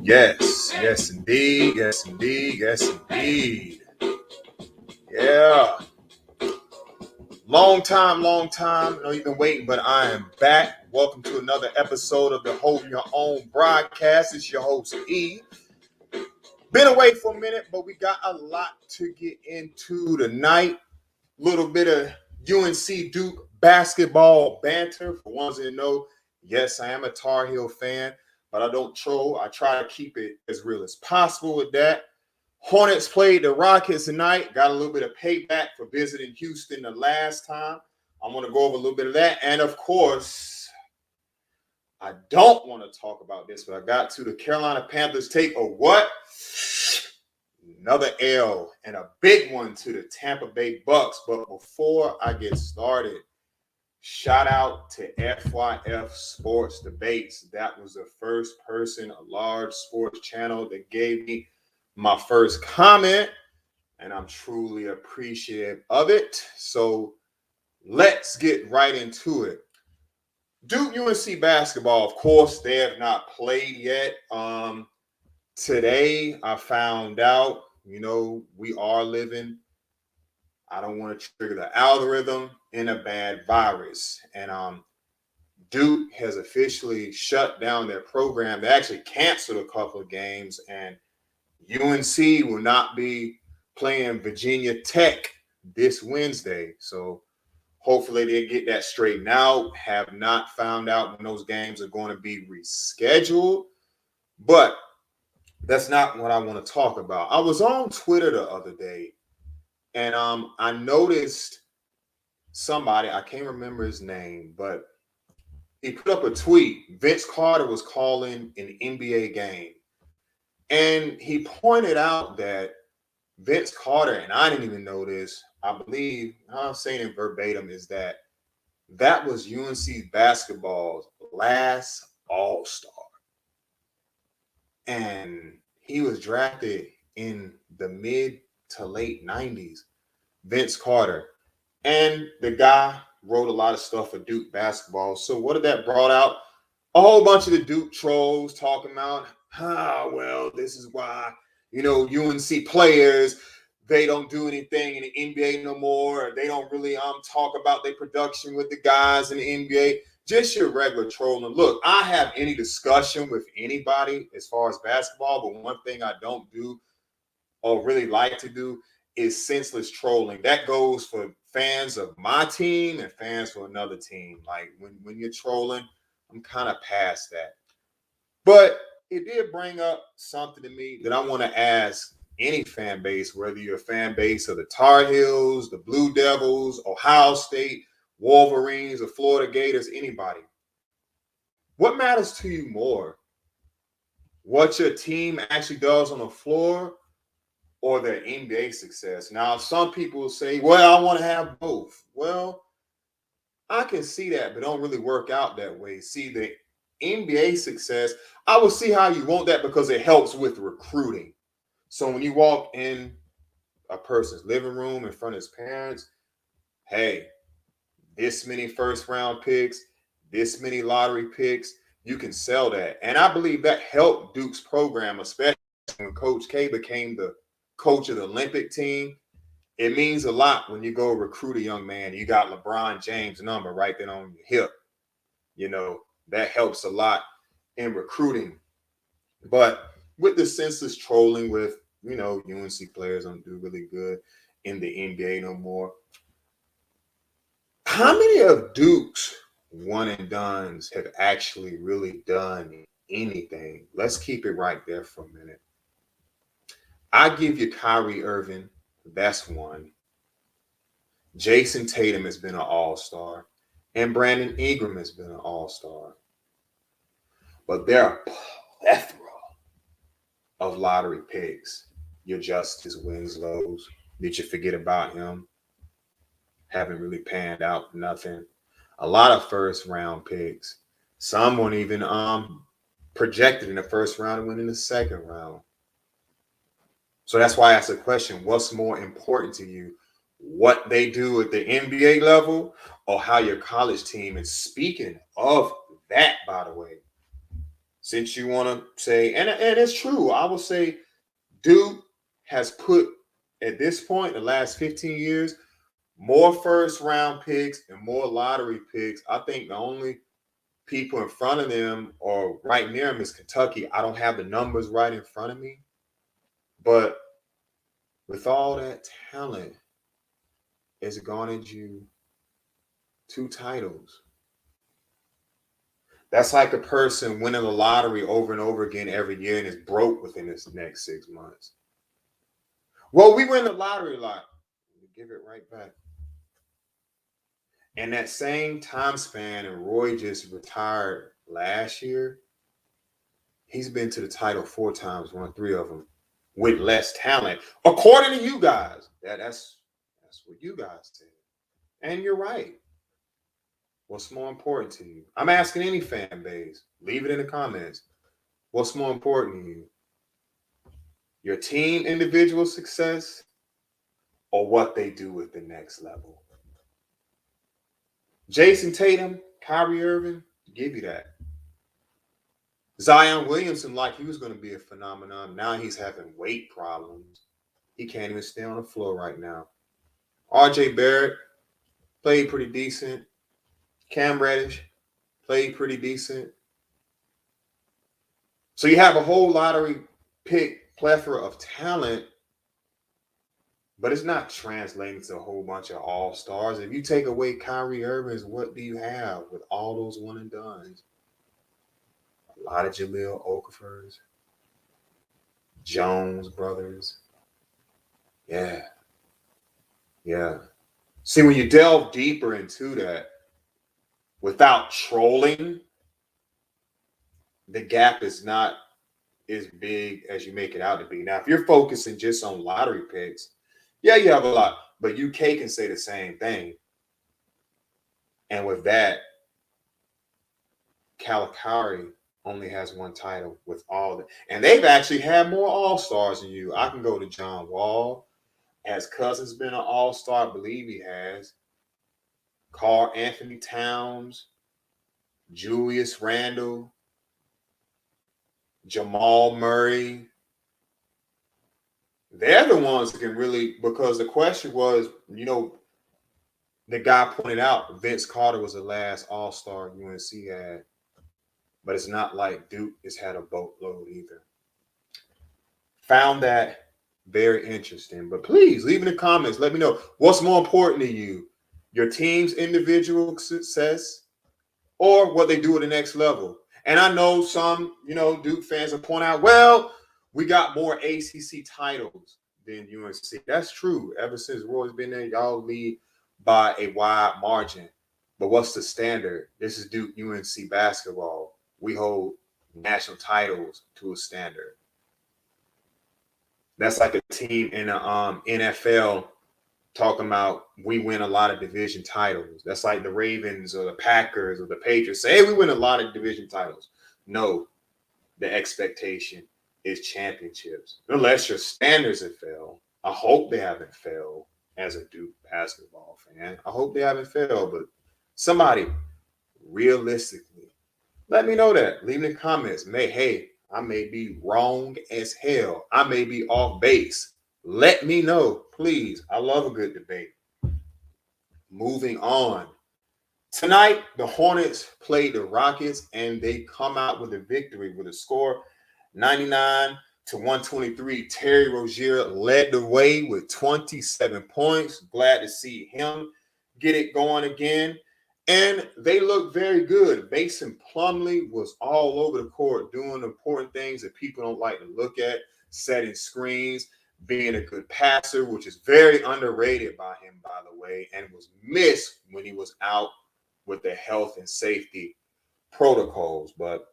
Yes, indeed. Yes, indeed. Yes, indeed. Yeah. Long time. I know you've been waiting, but I am back. Welcome to another episode of the Hold Your Own broadcast. It's your host, E. Been away for a minute, but we got a lot to get into tonight. Little bit of UNC Duke basketball banter. For ones that know, yes, I am a Tar Heel fan, but I don't troll. I try to keep it as real as possible with that. Hornets played the Rockets tonight. Got a little bit of payback for visiting Houston the last time. I'm going to go over a little bit of that. And, of course, I don't want to talk about this, but I got to the Carolina Panthers take a what? Another L and a big one to the Tampa Bay Bucs. But before I get started, shout out to FYF Sports Debates. That was the first person, a large sports channel that gave me my first comment, and I'm truly appreciative of it. So let's get right into it. Duke UNC basketball, of course, they have not played yet. Today I found out, we are living, I don't want to trigger the algorithm, in a bad virus. And Duke has officially shut down their program. They actually canceled a couple of games, and UNC will not be playing Virginia Tech this Wednesday. So hopefully they get that straightened out. Have not found out when those games are going to be rescheduled. But that's not what I want to talk about. I was on Twitter the other day, and I noticed somebody, I can't remember his name, but he put up a tweet. Vince Carter was calling an NBA game. And he pointed out that Vince Carter, and I didn't even know this, I believe, I'm saying it verbatim, is that was UNC basketball's last All-Star. And he was drafted in the mid to late 90s, Vince Carter. And the guy wrote a lot of stuff for Duke basketball. So what did that brought out? A whole bunch of the Duke trolls talking about, well, this is why, UNC players, they don't do anything in the NBA no more. They don't really talk about their production with the guys in the NBA. Just your regular trolling. Look, I have any discussion with anybody as far as basketball, but one thing I don't do or really like to do is senseless trolling. That goes for fans of my team and fans for another team. Like when you're trolling, I'm kind of past that. But it did bring up something to me that I want to ask any fan base, whether you're a fan base of the Tar Heels, the Blue Devils, Ohio State, Wolverines, or Florida Gators, anybody. What matters to you more? What your team actually does on the floor or their NBA success? Now, some people say, well, I want to have both. Well, I can see that, but don't really work out that way. See, the NBA success, I will see how you want that because it helps with recruiting. So when you walk in a person's living room in front of his parents, hey, this many first round picks, this many lottery picks, you can sell that. And I believe that helped Duke's program, especially when Coach K became the coach of the Olympic team. It means a lot when you go recruit a young man. You got LeBron James' number right there on your hip. That helps a lot in recruiting. But with the senseless trolling with, UNC players don't do really good in the NBA no more. How many of Duke's one and dones have actually really done anything? Let's keep it right there for a minute. I give you Kyrie Irving. That's one. Jason Tatum has been an all-star. And Brandon Ingram has been an all-star. But there are a plethora of lottery picks. Your Justice Winslows. Did you forget about him? Haven't really panned out nothing. A lot of first-round picks. Some weren't even projected in the first round and went in the second round. So that's why I asked the question, what's more important to you? What they do at the NBA level or how your college team is? Speaking of that, by the way, since you want to say, and it's true, I will say Duke has put, at this point, the last 15 years, more first round picks and more lottery picks. I think the only people in front of them or right near them is Kentucky. I don't have the numbers right in front of me. But with all that talent, it's garnered you 2 titles. That's like a person winning the lottery over and over again every year and is broke within this next 6 months. Well, we win the lottery a lot. Give it right back. In that same time span, and Roy just retired last year, he's been to the title 4 times, won 3 of them with less talent, according to you guys. That's what you guys said. And you're right. What's more important to you? I'm asking any fan base. Leave it in the comments. What's more important to you? Your team individual success or what they do at the next level? Jason Tatum, Kyrie Irving, give you that. Zion Williamson, like he was going to be a phenomenon. Now he's having weight problems. He can't even stay on the floor right now. RJ Barrett played pretty decent. Cam Reddish played pretty decent. So you have a whole lottery pick plethora of talent, but it's not translating to a whole bunch of all-stars. If you take away Kyrie Irving, what do you have with all those one and dones? A lot of Jahlil Okafers, Jones brothers. Yeah. See, when you delve deeper into that, without trolling, the gap is not as big as you make it out to be. Now, if you're focusing just on lottery picks, yeah, you have a lot, but UK can say the same thing. And with that, Calicari only has 1 title with all the, and they've actually had more all-stars than you. I can go to John Wall. Has Cousins been an all-star? I believe he has. Karl Anthony Towns, Julius Randle, Jamal Murray. They're the ones that can really, because the question was, the guy pointed out Vince Carter was the last all-star UNC had, but it's not like Duke has had a boatload either. Found that very interesting. But please leave in the comments. Let me know what's more important to you, your team's individual success or what they do at the next level. And I know some, Duke fans will point out, well, we got more ACC titles than UNC. That's true. Ever since Roy's been there, y'all lead by a wide margin. But what's the standard? This is Duke UNC basketball. We hold national titles to a standard. That's like a team in the NFL talking about we win a lot of division titles. That's like the Ravens or the Packers or the Patriots say, hey, we win a lot of division titles. No, the expectation is championships. Unless your standards have failed. I hope they haven't failed as a Duke basketball fan. I hope they haven't failed, but somebody realistically, let me know that. Leave in the comments. Hey, I may be wrong as hell. I may be off base. Let me know, please. I love a good debate. Moving on. Tonight, the Hornets played the Rockets, and they come out with a victory with a score 99-123. Terry Rozier led the way with 27 points. Glad to see him get it going again. And they look very good. Mason Plumlee was all over the court doing important things that people don't like to look at, setting screens, being a good passer, which is very underrated by him, by the way, and was missed when he was out with the health and safety protocols. But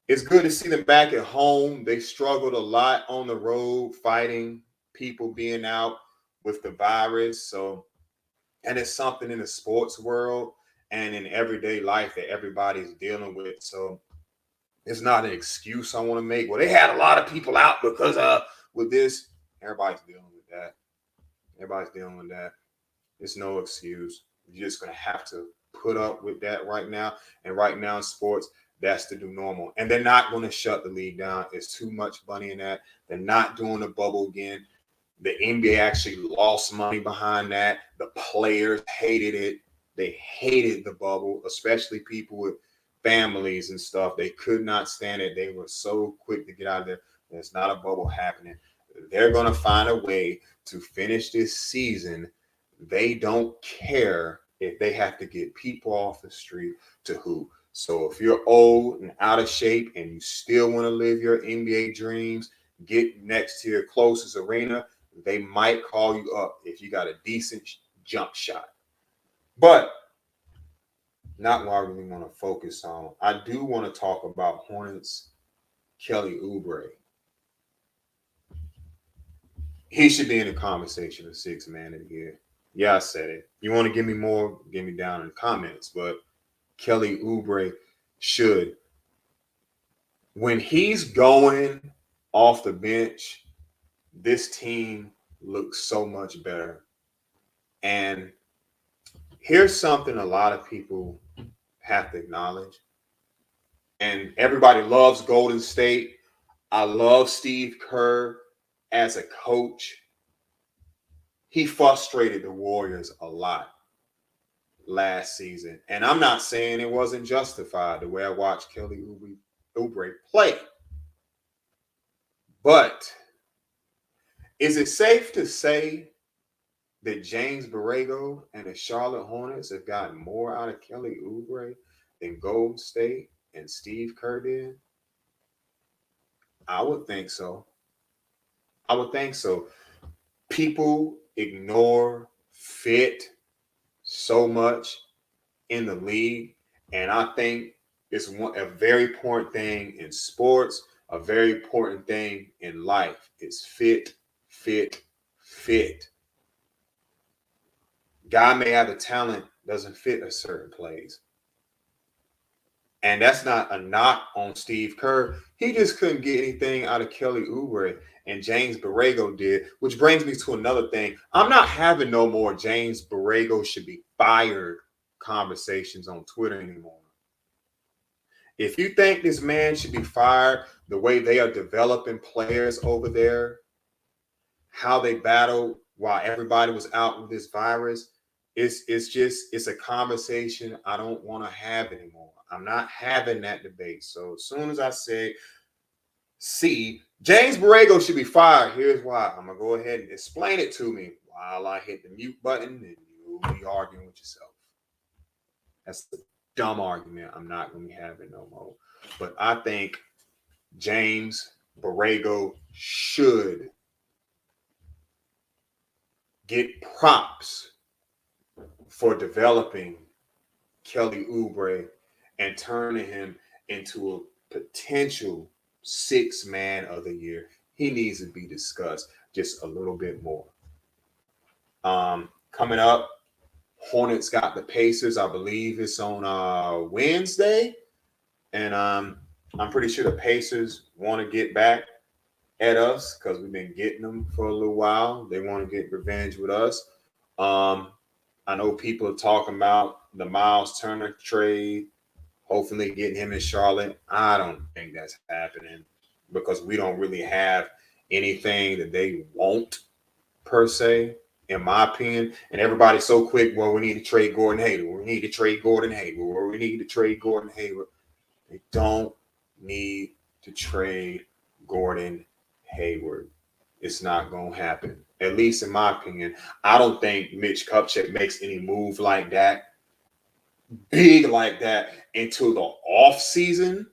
it's good to see them back at home. They struggled a lot on the road fighting people being out with the virus. And it's something in the sports world and in everyday life that everybody's dealing with. So it's not an excuse I want to make. Well, they had a lot of people out because with this. Everybody's dealing with that. It's no excuse. You're just going to have to put up with that right now. And right now in sports, That's the new normal. And they're not going to shut the league down. It's too much money in that. They're not doing the bubble again. The NBA actually lost money behind that. The players hated it. They hated the bubble, especially people with families and stuff. They could not stand it. They were so quick to get out of there. There's not a bubble happening. They're going to find a way to finish this season. They don't care if they have to get people off the street to hoop. So if you're old and out of shape and you still want to live your NBA dreams, get next to your closest arena. They might call you up if you got a decent jump shot. But not what I really want to focus on. I do want to talk about Hornets, Kelly Oubre. He should be in the conversation of sixth man of the year. Yeah, I said it. You want to give me more, give me down in the comments. But Kelly Oubre should. When he's going off the bench, this team looks so much better. And here's something a lot of people have to acknowledge. And everybody loves Golden State. I love Steve Kerr as a coach. He frustrated the Warriors a lot last season. And I'm not saying it wasn't justified the way I watched Kelly Oubre play. But is it safe to say that James Borrego and the Charlotte Hornets have gotten more out of Kelly Oubre than Golden State and Steve Kerr did? I would think so. I would think so. People ignore fit so much in the league, and I think it's a very important thing in sports, a very important thing in life. It's fit, fit, fit. Guy may have the talent, doesn't fit a certain place. And that's not a knock on Steve Kerr. He just couldn't get anything out of Kelly Oubre, and James Borrego did, which brings me to another thing. I'm not having no more James Borrego should be fired conversations on Twitter anymore. If you think this man should be fired, the way they are developing players over there, how they battled while everybody was out with this virus, it's a conversation I don't want to have anymore. I'm not having that debate. So as soon as I say, see, James Borrego should be fired, here's why. I'm gonna go ahead and explain it to me while I hit the mute button, and you'll be arguing with yourself. That's a dumb argument. I'm not gonna be having no more. But I think James Borrego should get props for developing Kelly Oubre and turning him into a potential sixth man of the year. He needs to be discussed just a little bit more. Coming up, Hornets got the Pacers. I believe it's on Wednesday. And I'm pretty sure the Pacers want to get back at us because we've been getting them for a little while. They want to get revenge with us. I know people are talking about the Miles Turner trade, hopefully getting him in Charlotte. I don't think that's happening because we don't really have anything that they want per se, in my opinion. And everybody's so quick, well, we need to trade Gordon Hayward. We need to trade Gordon Hayward. We need to trade Gordon Hayward. They don't need to trade Gordon Hayward. It's not going to happen, at least in my opinion. I don't think Mitch Kupchak makes any move like that, big like that, until the off season.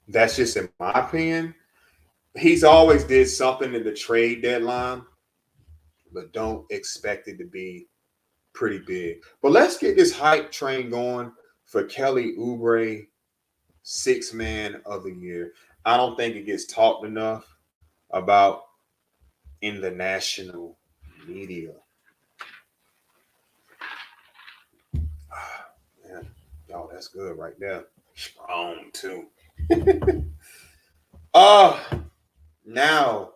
That's just in my opinion. He's always did something in the trade deadline, but don't expect it to be pretty big. But let's get this hype train going for Kelly Oubre, sixth man of the year. I don't think it gets talked enough about in the national media. Man, y'all, that's good right there. Strong too. Now,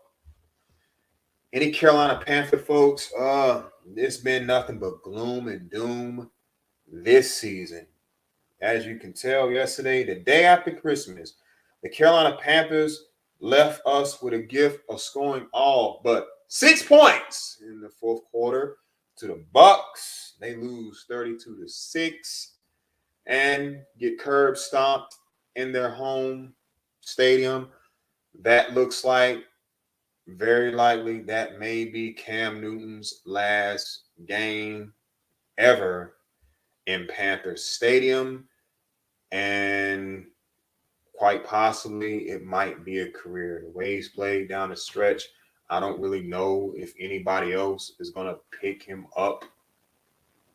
any Carolina Panther folks, it's been nothing but gloom and doom this season. as you can tell yesterday, the day after Christmas, the Carolina Panthers left us with a gift of scoring all but 6 points in the fourth quarter to the Bucs. They lose 32-6 and get curb stomped in their home stadium. That looks like very likely that may be Cam Newton's last game ever in Panthers Stadium. And quite possibly it might be a career. The way he's played down the stretch, I don't really know if anybody else is going to pick him up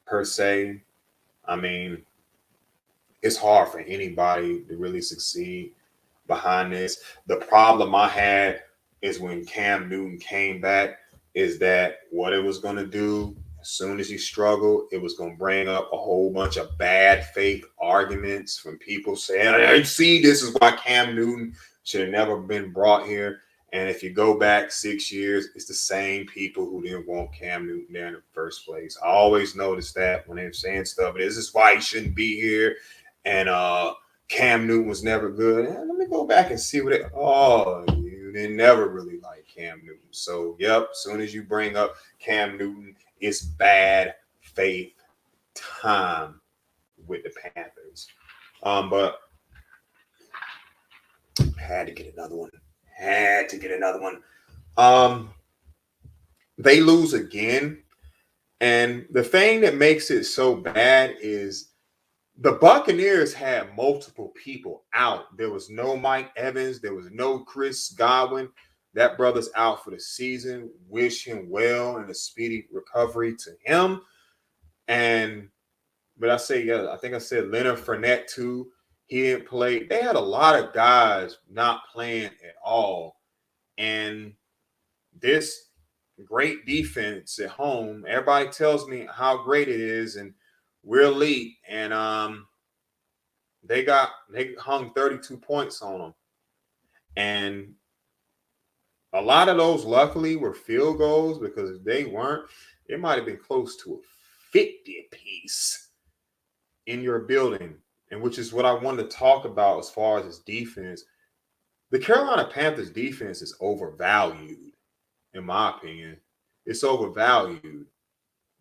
per se. I mean, it's hard for anybody to really succeed behind this. The problem I had is when Cam Newton came back, is that what it was going to do as soon as he struggled, it was going to bring up a whole bunch of bad faith arguments from people saying, I see, this is why Cam Newton should have never been brought here. And if you go back 6 years, it's the same people who didn't want Cam Newton there in the first place. I always notice that when they're saying stuff, this is why he shouldn't be here. And Cam Newton was never good. Let me go back and see what it. Oh, you didn't never really like Cam Newton. So, yep, as soon as you bring up Cam Newton, it's bad faith time with the Panthers. But had to get another one. They lose again. And the thing that makes it so bad is the Buccaneers had multiple people out. There was no Mike Evans. There was no Chris Godwin. That brother's out for the season. Wish him well and a speedy recovery to him. But I think I said Leonard Fournette too. He didn't play. They had a lot of guys not playing at all. And this great defense at home, everybody tells me how great it is, and we're elite. And they hung 32 points on them. And a lot of those, luckily, were field goals, because if they weren't, it might have been close to a 50 piece in your building, and which is what I wanted to talk about as far as this defense. The Carolina Panthers defense is overvalued, in my opinion. It's overvalued.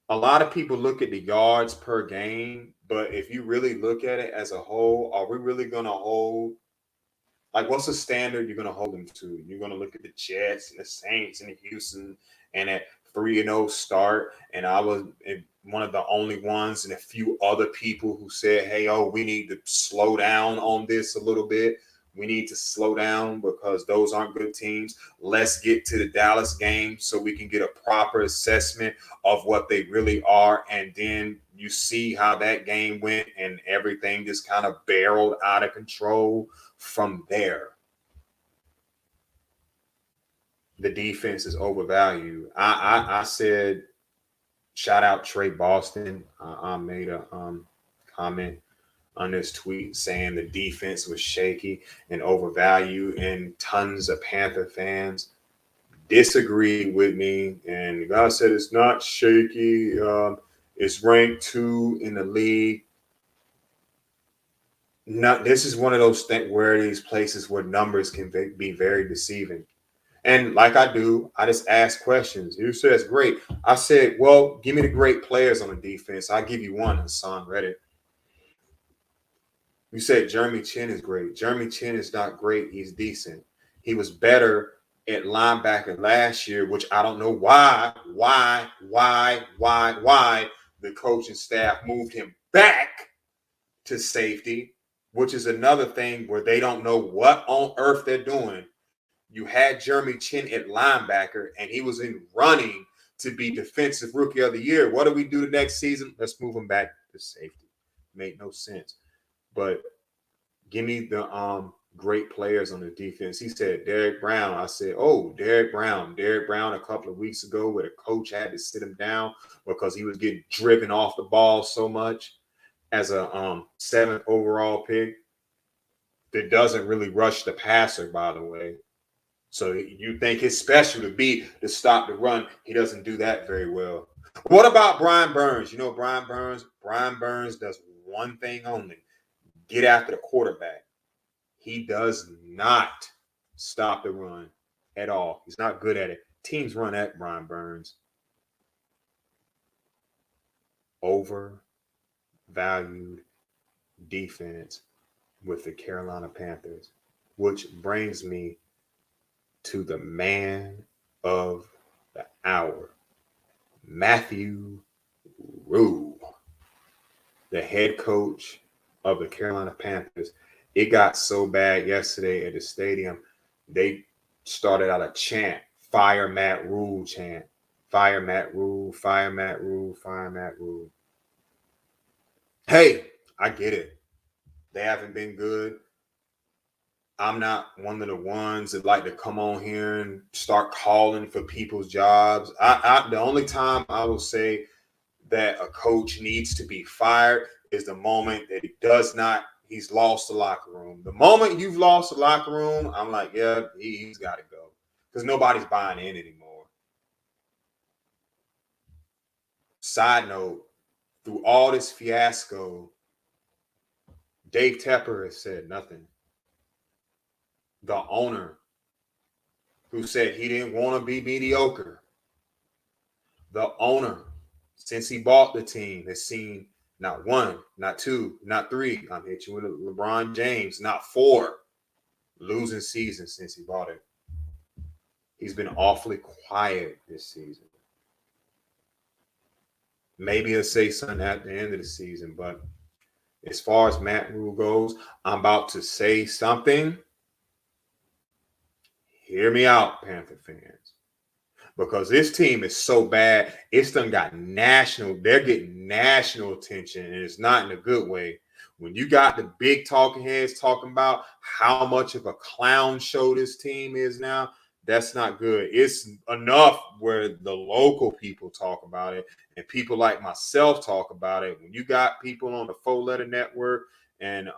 A lot of people look at the yards per game, but if you really look at it as a whole, are we really going to hold? Like, what's the standard you're going to hold them to? You're going to look at the Jets and the Saints and the Houston and that 3-0 start. And I was one of the only ones and a few other people who said, hey, we need to slow down on this a little bit. We need to slow down because those aren't good teams. Let's get to the Dallas game so we can get a proper assessment of what they really are. And then you see how that game went, and everything just kind of barreled out of control from there. The defense is overvalued. I said, shout out Trey Boston. I made a comment on this tweet saying the defense was shaky and overvalued, and tons of Panther fans disagreed with me. And the guy said it's not shaky. It's ranked 2 in the league. This is one of those things where these places where numbers can be very deceiving. And like I do, I just ask questions. You said it's great. I said, well, give me the great players on the defense. I'll give you one, Hassan Reddick. You said Jeremy Chin is great. Jeremy Chin is not great. He's decent. He was better at linebacker last year, which I don't know why the coaching staff moved him back to safety, which is another thing where they don't know what on earth they're doing. You had Jeremy Chin at linebacker, and he was in running to be defensive rookie of the year. What do we do the next season? Let's move him back to safety. Made no sense. But give me the great players on the defense. He said Derek Brown. I said, Derek Brown. Derek Brown a couple of weeks ago where the coach had to sit him down because he was getting driven off the ball so much as a 7th overall pick that doesn't really rush the passer, by the way. So you think it's special to stop the run. He doesn't do that very well. What about Brian Burns? You know Brian Burns? Brian Burns does one thing only. get after the quarterback. He does not stop the run at all. He's not good at it. Teams run at Brian Burns. Overvalued defense with the Carolina Panthers, which brings me to the man of the hour, Matthew Rhule, the head coach of the Carolina Panthers. It got so bad yesterday at the stadium, they started out a chant, fire Matt Rhule chant. Fire Matt Rhule, fire Matt Rhule, fire Matt Rhule. Hey, I get it. They haven't been good. I'm not one of the ones that like to come on here and start calling for people's jobs. The only time I will say that a coach needs to be fired is the moment that he's lost the locker room. The moment you've lost the locker room, I'm like, yeah, he's got to go because nobody's buying in anymore. Side note, through all this fiasco, Dave Tepper has said nothing. The owner, who said he didn't want to be mediocre. The owner, since he bought the team, has seen not one, not two, not three. I'm hitting with LeBron James, not 4 losing seasons since he bought it. He's been awfully quiet this season. Maybe he'll say something at the end of the season, but as far as Matt Rhule goes, I'm about to say something. Hear me out, Panther fans. Because this team is so bad, it's done got they're getting national attention, and it's not in a good way. When you got the big talking heads talking about how much of a clown show this team is now, that's not good. It's enough where the local people talk about it and people like myself talk about it. When you got people on the 4-letter network and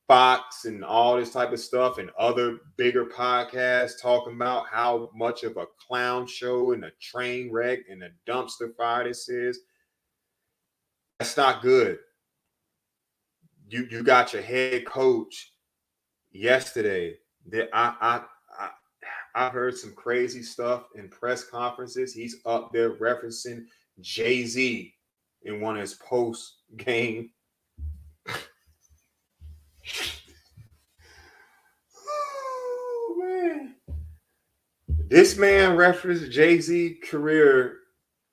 Fox and all this type of stuff and other bigger podcasts talking about how much of a clown show and a train wreck and a dumpster fire this is, that's not good. You got your head coach yesterday. That I heard some crazy stuff in press conferences. He's up there referencing Jay-Z in one of his post-game. Oh, man. This man referenced Jay-Z's career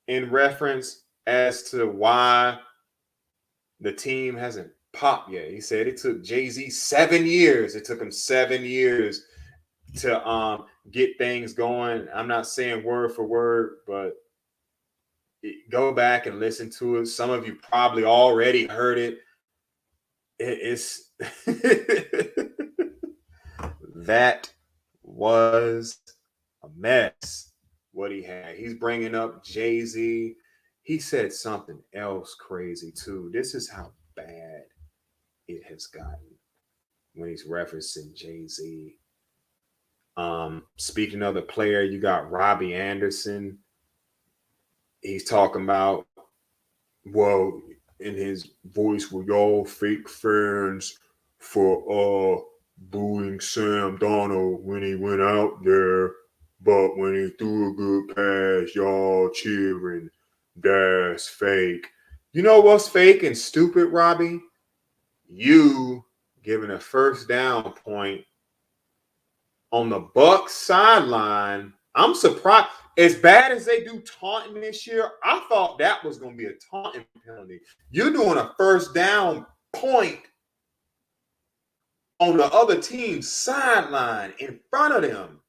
in reference as to why the team hasn't popped yet. He said it took Jay-Z 7 years. It took him 7 years to get things going. I'm not saying word for word, but go back and listen to it. Some of you probably already heard it. It's that was a mess what he had. He's bringing up Jay-Z. He said something else crazy too. This is how bad it has gotten when he's referencing Jay-Z. Speaking of the player, you got Robbie Anderson. He's talking about, well, in his voice, were y'all fake fans for booing Sam Darnold when he went out there, but when he threw a good pass, y'all cheering. That's fake. You know what's fake and stupid, Robbie? You giving a first down point on the Bucs sideline. I'm surprised. As bad as they do taunting this year, I thought that was going to be a taunting penalty. You're doing a first down point on the other team's sideline in front of them.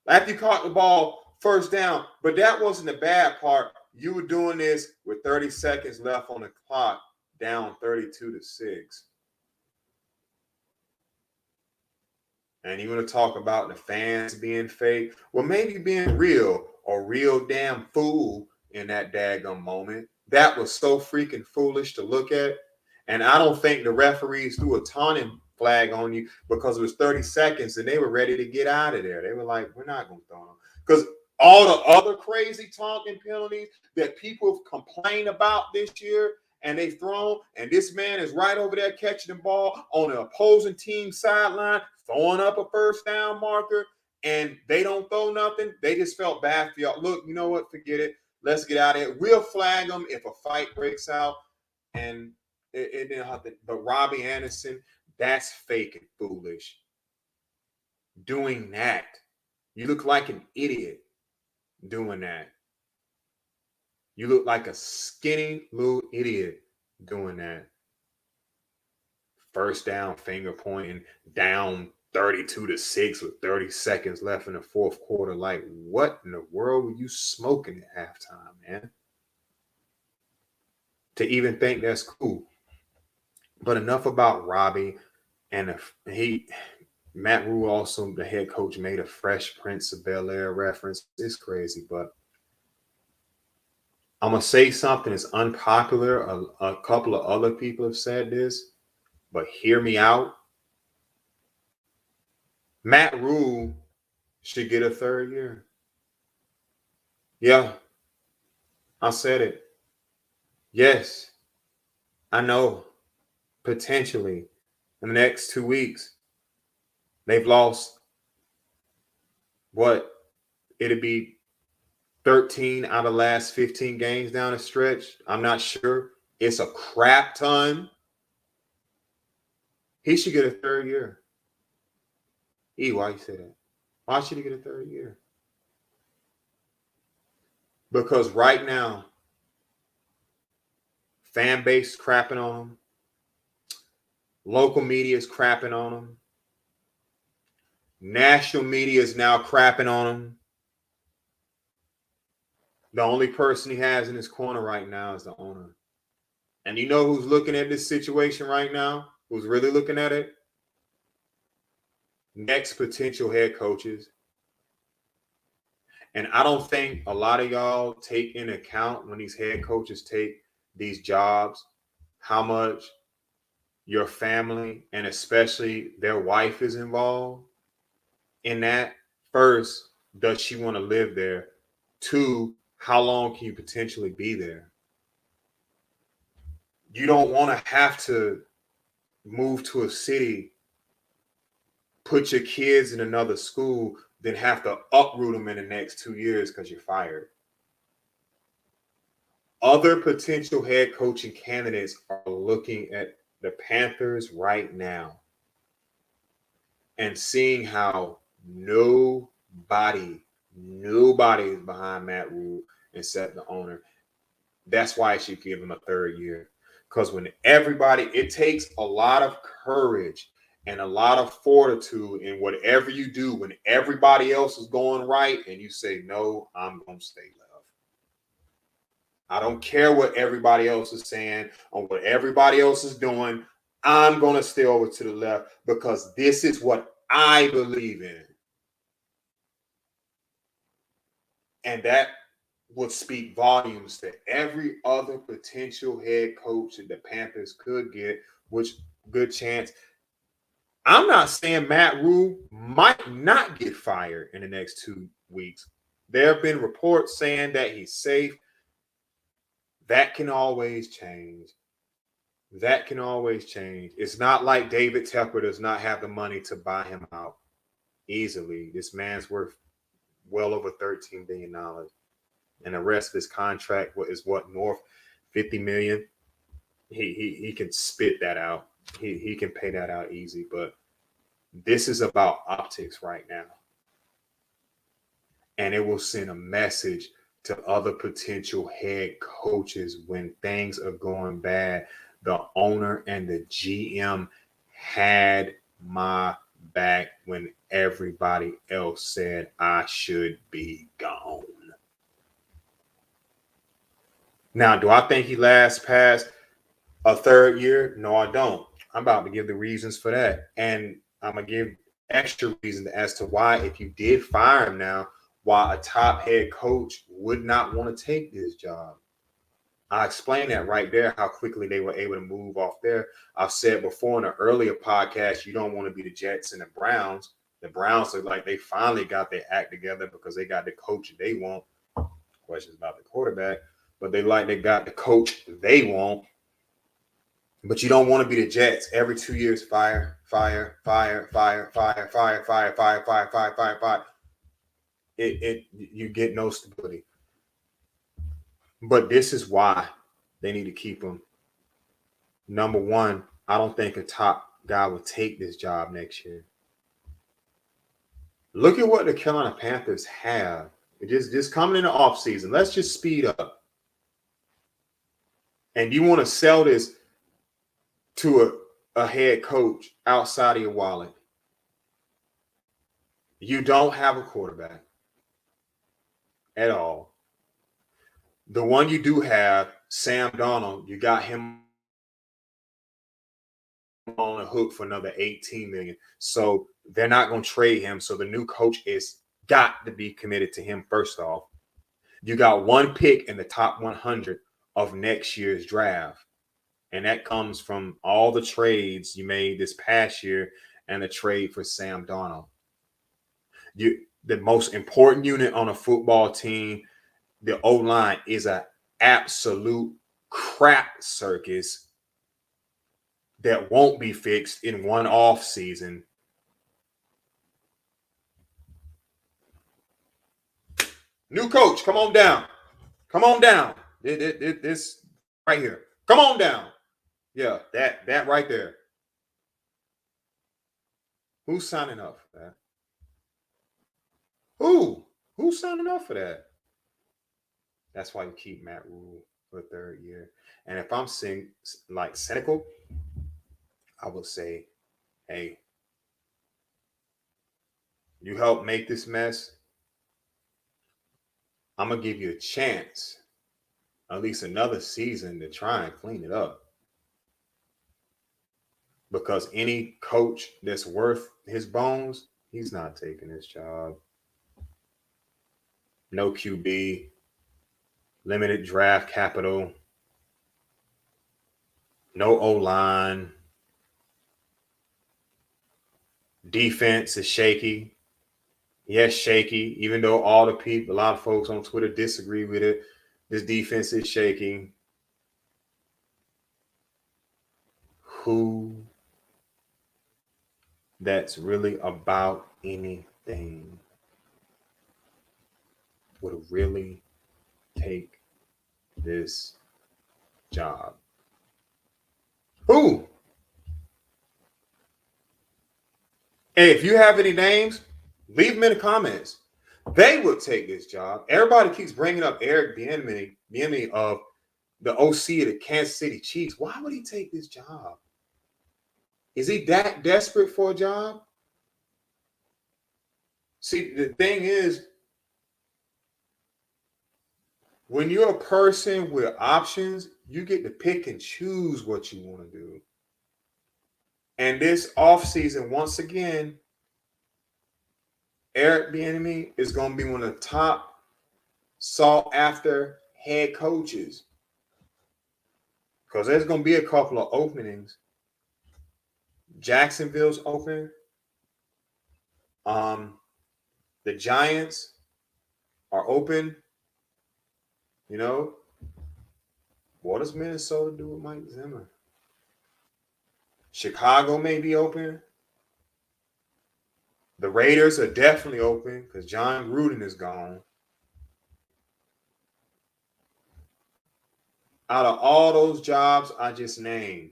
After you caught the ball first down, but that wasn't the bad part. You were doing this with 30 seconds left on the clock, down 32-6. And you want to talk about the fans being fake? Well, maybe being real or real damn fool in that daggum moment. That was so freaking foolish to look at. And I don't think the referees threw a taunting flag on you because it was 30 seconds and they were ready to get out of there. They were like, we're not going to throw them. Because all the other crazy taunting penalties that people have complained about this year and they thrown, and this man is right over there catching the ball on the opposing team sideline, throwing up a first down marker, and they don't throw nothing. They just felt bad for y'all. Look, you know what? Forget it. Let's get out of here. We'll flag them if a fight breaks out. And it didn't have to. But Robbie Anderson, that's fake and foolish. Doing that. You look like an idiot doing that. You look like a skinny little idiot doing that. First down, finger pointing, down 32-6 with 30 seconds left in the fourth quarter. Like, what in the world were you smoking at halftime, man? To even think that's cool. But enough about Robbie. And Matt Rhule, also the head coach, made a Fresh Prince of Bel-Air reference. It's crazy, but I'm going to say something that's unpopular. A couple of other people have said this, but hear me out. Matt Rhule should get a third year. Yeah, I said it. Yes, I know. Potentially in the next 2 weeks, they've lost what? It'd be 13 out of the last 15 games down the stretch. I'm not sure. It's a crap ton. He should get a third year. Why you say that? Why should he get a third year? Because right now, fan base is crapping on him. Local media is crapping on him. National media is now crapping on him. The only person he has in his corner right now is the owner. And you know who's looking at this situation right now? Who's really looking at it? Next potential head coaches. And I don't think a lot of y'all take into account when these head coaches take these jobs, how much your family and especially their wife is involved in that. First, does she want to live there? Two, how long can you potentially be there? You don't want to have to move to a city, put your kids in another school, then have to uproot them in the next 2 years because you're fired. Other potential head coaching candidates are looking at the Panthers right now and seeing how nobody is behind Matt Rhule except the owner. That's why I should give him a third year. Because when it takes a lot of courage and a lot of fortitude in whatever you do when everybody else is going right and you say, no, I'm going to stay left. I don't care what everybody else is saying or what everybody else is doing. I'm going to stay over to the left because this is what I believe in. And that would speak volumes to every other potential head coach that the Panthers could get, which good chance. I'm not saying Matt Rhule might not get fired in the next 2 weeks. There have been reports saying that he's safe. That can always change. That can always change. It's not like David Tepper does not have the money to buy him out easily. This man's worth well over $13 billion. And the rest of his contract is north $50 million. He can spit that out. He can pay that out easy. But this is about optics right now. And it will send a message to other potential head coaches when things are going bad. The owner and the GM had my back when everybody else said I should be gone. Now, do I think he lasts past a third year? No, I don't. I'm about to give the reasons for that. And I'm going to give extra reasons as to why, if you did fire him now, why a top head coach would not want to take this job. I explained that right there, how quickly they were able to move off there. I've said before in an earlier podcast, you don't want to be the Jets and the Browns. The Browns look like they finally got their act together because they got the coach they want. Questions about the quarterback, but they got the coach they want. But you don't want to be the Jets. Every 2 years, fire, fire, fire, fire, fire, fire, fire, fire, fire, fire, fire, fire. You get no stability. But this is why they need to keep him. Number one, I don't think a top guy would take this job next year. Look at what the Carolina Panthers have. Just coming in the offseason. Let's just speed up. And you want to sell this to a head coach outside of your wallet. You don't have a quarterback at all. The one you do have, Sam Darnold, you got him on the hook for another $18 million. So they're not going to trade him. So the new coach is got to be committed to him first off. You got one pick in the top 100 of next year's draft. And that comes from all the trades you made this past year and the trade for Sam Darnold. The most important unit on a football team, the O-line, is an absolute crap circus that won't be fixed in one off season. New coach, come on down. Come on down. This right here. Come on down. Yeah, that right there. Who's signing up for that? Who's signing up for that? That's why you keep Matt Rhule for a third year. And if I'm saying like cynical, I would say, hey, you help make this mess. I'm gonna give you a chance, at least another season, to try and clean it up. Because any coach that's worth his bones, he's not taking this job. No QB, limited draft capital, no O-line, defense is shaky. Yes, shaky, even though a lot of folks on Twitter disagree with it. This defense is shaky. Who that's really about anything would really take this job? Who? Hey, if you have any names, leave them in the comments. They would take this job. Everybody keeps bringing up Eric Bieniemy of the OC of the Kansas City Chiefs. Why would he take this job? Is he that desperate for a job? See, the thing is, when you're a person with options, you get to pick and choose what you want to do. And this offseason, once again, Eric Bieniemy is going to be one of the top sought-after head coaches. Because there's going to be a couple of openings. Jacksonville's open. The Giants are open. You know, what does Minnesota do with Mike Zimmer? Chicago may be open. The Raiders are definitely open because John Gruden is gone. Out of all those jobs I just named,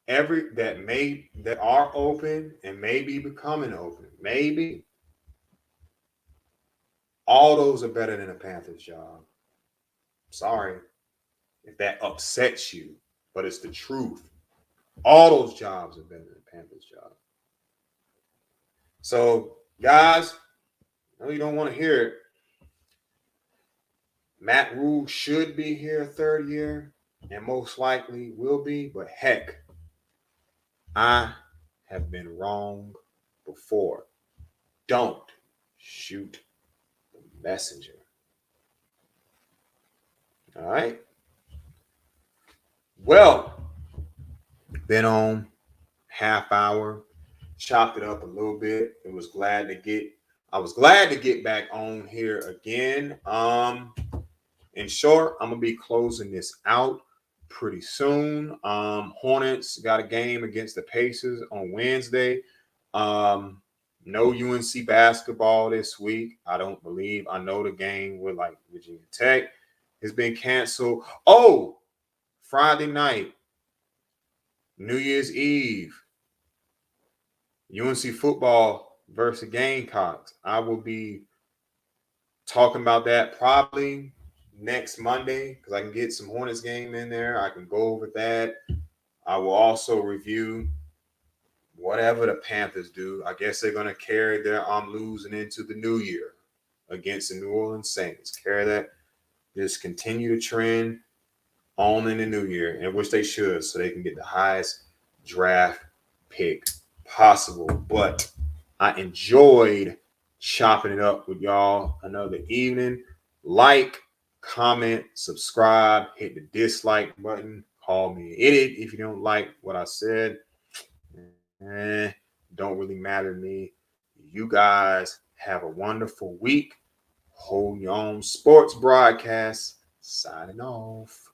that are open and may be becoming open, maybe all those are better than a Panthers job. Sorry if that upsets you, but it's the truth. All those jobs are better than a Panthers job. So, guys, I know you don't want to hear it. Matt Rhule should be here a third year and most likely will be, but heck, I have been wrong before. Don't shoot the messenger. All right. Well, been on half hour, chopped it up a little bit. I was glad to get back on here again. In short, I'm gonna be closing this out. pretty soon. Hornets got a game against the Pacers on Wednesday. No UNC basketball this week. I don't believe. I know the game with like Virginia Tech has been canceled. Oh, Friday night, New Year's Eve, UNC football versus Gamecocks. I will be talking about that probably next Monday because I can get some Hornets game in there. I can go over that. I will also review whatever the Panthers do. I guess they're going to carry their losing into the new year against the New Orleans Saints. Carry that. Just continue to trend on in the new year, and which they should, so they can get the highest draft pick possible. But I enjoyed chopping it up with y'all another evening. Like, comment, subscribe, hit the dislike button. Call me an idiot if you don't like what I said. Don't really matter to me. You guys have a wonderful week. Hold your own sports broadcast. Signing off.